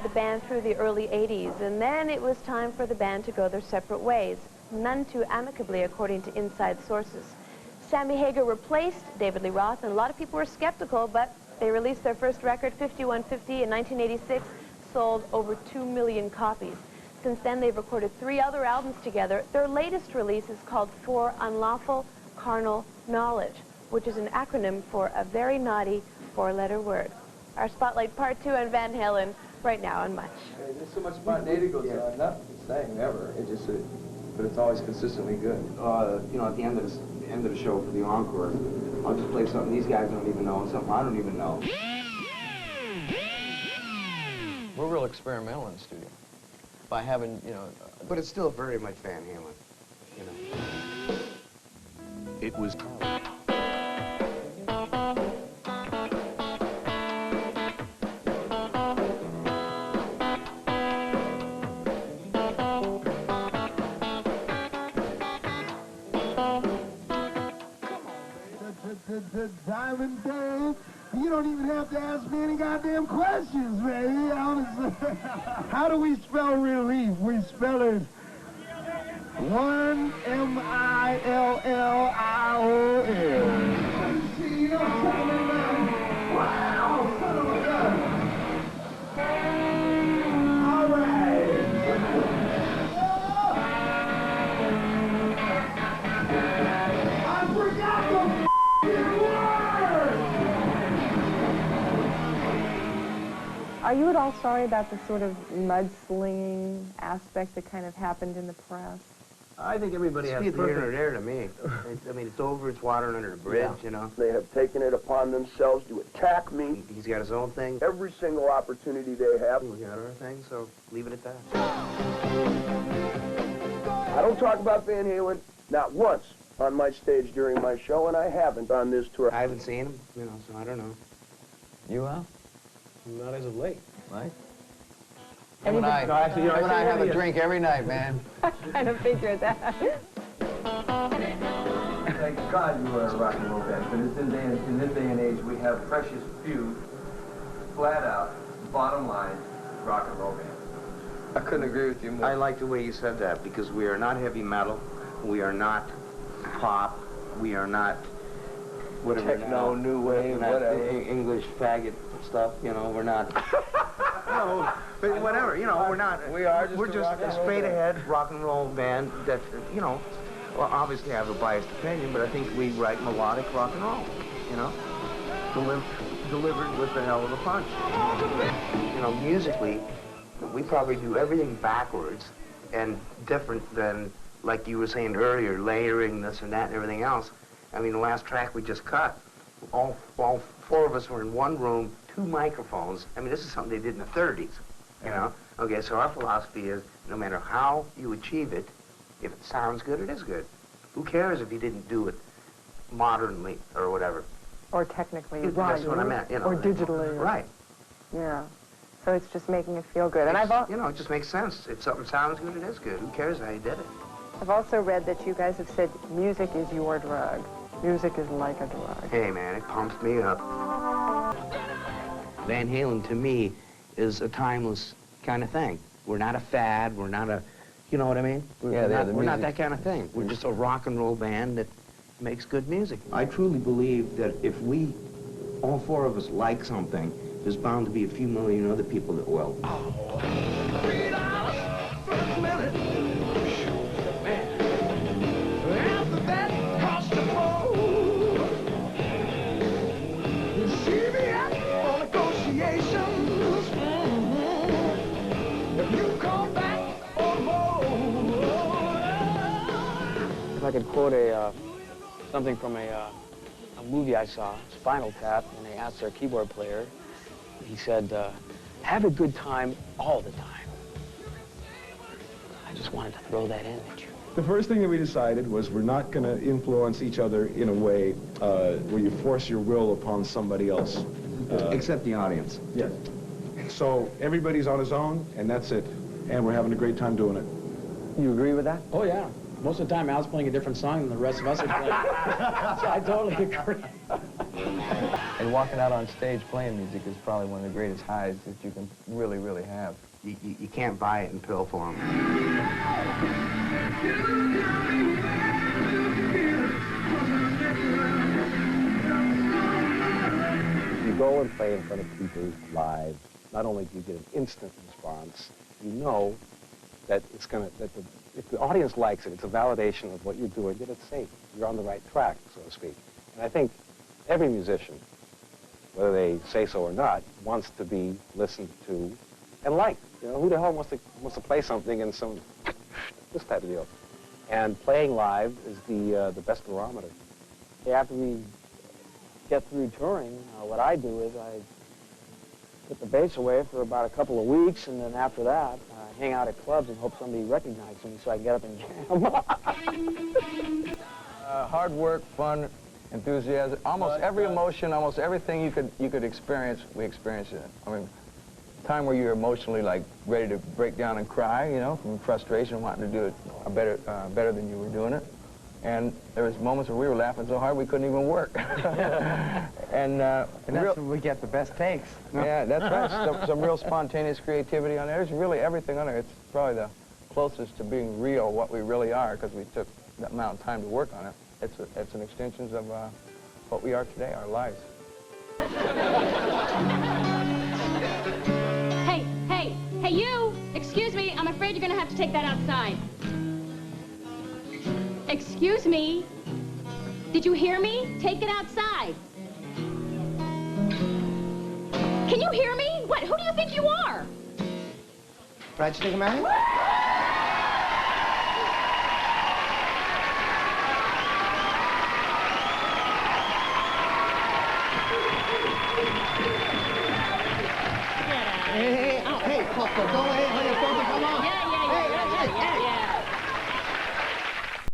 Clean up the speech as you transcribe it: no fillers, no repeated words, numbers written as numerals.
the band through the early 80s, and then it was time for the band to go their separate ways, none too amicably according to inside sources. Sammy Hagar replaced David Lee Roth, and a lot of people were skeptical, but they released their first record, 5150, in 1986, sold over 2 million copies. Since then, they've recorded 3 other albums together. Their latest release is called For Unlawful Carnal Knowledge, which is an acronym for a very naughty 4-letter word. Our Spotlight Part 2 on Van Halen, right now on Much. Hey, there's so much spontaneity goes on. Nothing to say, never. It just, but it's always consistently good. You know, at the end of the show for the encore, I'll just play something these guys don't even know and something I don't even know. We're real experimental in the studio. By having, you know... But it's still very much Van Halen, you know. It was... Diamond Dave, you don't even have to ask me any goddamn questions, baby, honestly. How do we spell relief? We spell it 1 M-I-L-L-I-O-N. See, you know what I'm talking about? Wow, son of a gun. All right. I forgot the Are you at all sorry about the sort of mudslinging aspect that kind of happened in the press? I think everybody has perfect... It's there to me. I mean, it's over, it's water under the bridge, you know. They have taken it upon themselves to attack me. He's got his own thing. Every single opportunity they have. We got our thing, so leave it at that. I don't talk about Van Halen, not once, on my stage during my show, and I haven't on this tour. I haven't seen him, you know, so I don't know. You have? Not as of late. Right? Him and I, have a drink every night, man. I kind of figured that. Thank God you are a rock and roll band, but in this day and age, we have precious few, flat out, bottom line, rock and roll bands. I couldn't agree with you more. I like the way you said that, because we are not heavy metal, we are not pop, we are not whatever. Techno, new wave, whatever. English faggot stuff, you know, we're not. No, but whatever, you know, we're not. We're just a straight ahead rock and roll band that, you know, well, obviously I have a biased opinion, but I think we write melodic rock and roll, you know, delivered with the hell of a punch. You know, musically, we probably do everything backwards and different than, like you were saying earlier, layering this and that and everything else. I mean, the last track we just cut, all 4 of us were in one room, 2 microphones. I mean, this is something they did in the 30s, you know? Okay, so our philosophy is, no matter how you achieve it, if it sounds good, it is good. Who cares if you didn't do it modernly or whatever? Or technically right. That's what I meant, you know. Or digitally. Right. Yeah. So it's just making it feel good. And you know, it just makes sense. If something sounds good, it is good. Who cares how you did it? I've also read that you guys have said music is your drug. Music is like a drug. Hey, man, it pumps me up. Van Halen, to me, is a timeless kind of thing. We're not a fad. We're not a, you know what I mean? We're not that kind of thing. We're just a rock and roll band that makes good music. I truly believe that if we, all 4 of us, like something, there's bound to be a few million other people that will. If I could quote something from a movie I saw, Spinal Tap, and they asked their keyboard player, he said, have a good time all the time. I just wanted to throw that in at you. The first thing that we decided was we're not going to influence each other in a way where you force your will upon somebody else. Except the audience. Yes. So everybody's on his own, and that's it. And we're having a great time doing it. You agree with that? Oh, yeah. Most of the time, Al's playing a different song than the rest of us are playing. So I totally agree. And walking out on stage playing music is probably one of the greatest highs that you can really, really have. You can't buy it in pill form. If you go and play in front of people live, not only do you get an instant response, you know that it's gonna, if the audience likes it, it's a validation of what you're doing, that it's safe. You're on the right track, so to speak. And I think every musician, whether they say so or not, wants to be listened to and liked. You know, who the hell wants to play something in some this type of deal? And playing live is the best barometer. After we get through touring, what I do is I put the bass away for about a couple of weeks, and then after that, I hang out at clubs and hope somebody recognizes me so I can get up and jam. Hard work, fun, enthusiasm, almost every emotion, almost everything you could experience, we experienced it. I mean, time where you're emotionally like ready to break down and cry, you know, from frustration, wanting to do it better than you were doing it. And there was moments where we were laughing so hard we couldn't even work. and that's when we get the best takes. Yeah, that's right. Some real spontaneous creativity on there. There's really everything on there. It's probably the closest to being real, what we really are, because we took that amount of time to work on it. It's an extension of what we are today, our lives. Hey, you! Excuse me, I'm afraid you're gonna have to take that outside. Excuse me? Did you hear me? Take it outside. Can you hear me? What? Who do you think you are? Fried chicken man? Hey, Coco, go ahead.